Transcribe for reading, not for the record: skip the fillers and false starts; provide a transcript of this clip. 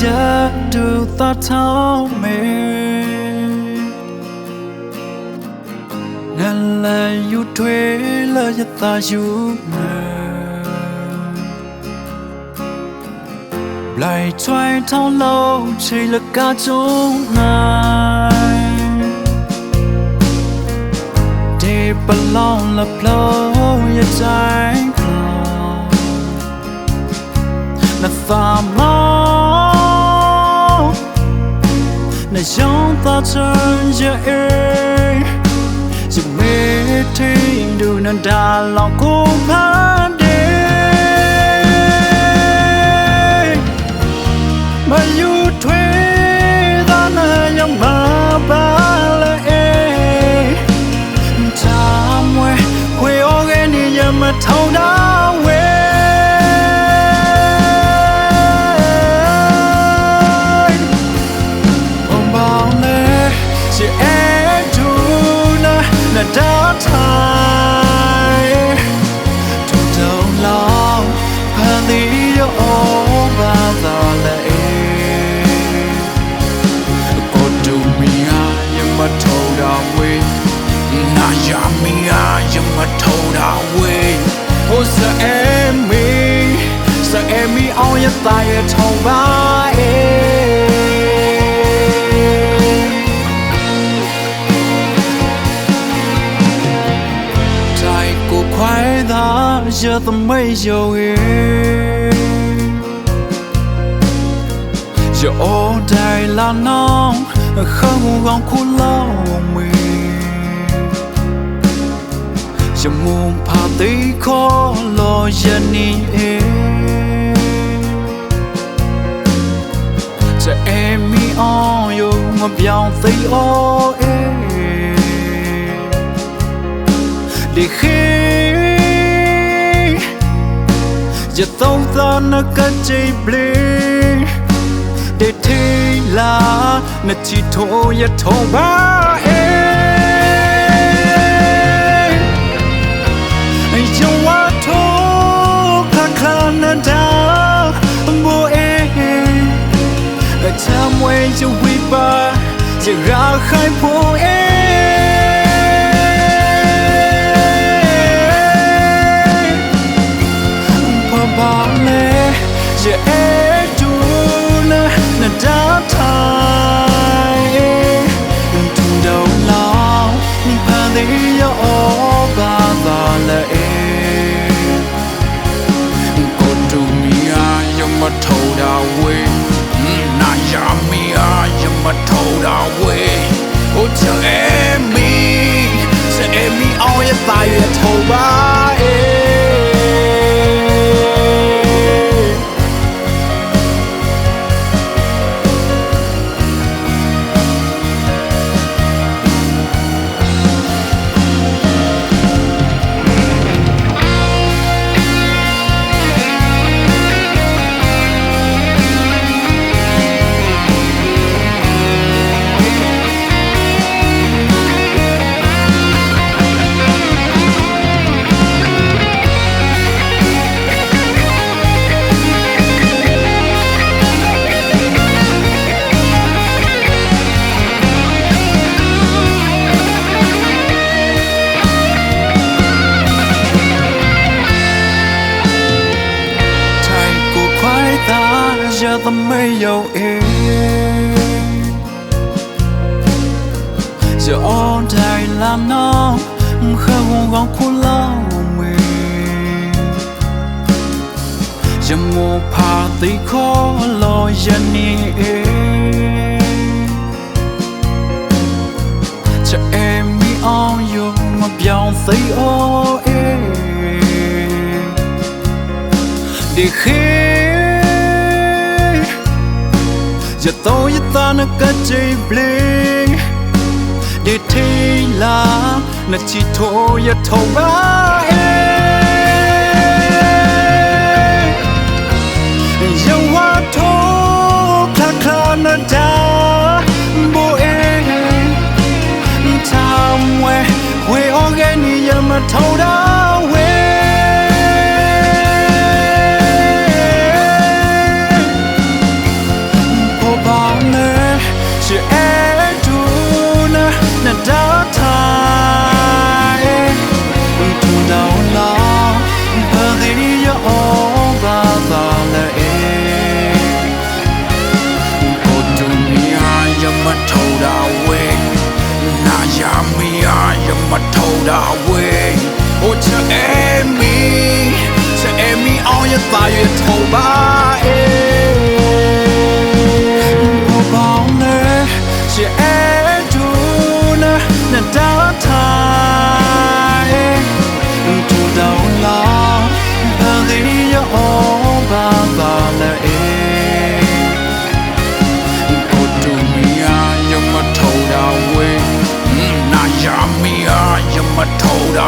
giờ được ta thao mê nên là yêu thuê là cho ta yêu lại xoay thao lâu chỉ là cả chúng này để bất lòng lập lâu ya trái lòng là pha máu là giống ta chân dễ chỉ mê thi đủ nên đà lòng cũng phá đi mà yêu thuê ta nơi yang mà ba lệ ta mê quê ô ghê đi giờ mà thâu đá quê ôm bao lệ chỉ é đủ na là đã thay trong đầu lòng và lý do và ta lệ có đủ mi nhưng mà thâu đá quê na ya mi nhưng mà thâu đá quê ô sợ em mi ao ya tai thâu ba trái của khoái đã giờ tầm mấy giờ giờ ô đại là nong không gắng khu lâu mình giờ muốn phá tí khó lo giờ ní giờ em mi ao yo mà biao tí ô để khi giờ tông ta nó cất chơi bли để thi là nó chỉ thôi ya thôi ba trong quá thô khắc khăn nên ta bố cha mẹ cho quý ba giờ ra khai phố giờ é đủ na đã thay trong đầu lòng và lý do và ta lệ có đủ mi nhưng mà thâu đá quê na ya mi nhưng mà thâu đá quê ô chờ em mi ao ya tai ya thâu ba giờ tầm mấy giờ giờ ôn đại làm nó không gắng khu lâu mình giờ mua phá tí khó lo giờ ní giờ em mi ao yo mà biao tí ô để khi giờ tôi ta nó cất chơi bling để thi là nó chỉ thôi ya thâu ba giờ quá thô khắc khăn nó đã bố ta quê ô ghê ni giờ mà thâu đá quê 头大位，我这爱米熬夜大月头吧哎，我帮了是爱住呢那大台，住到老，把你要爸爸了哎。头到位，那呀咪呀，也没头到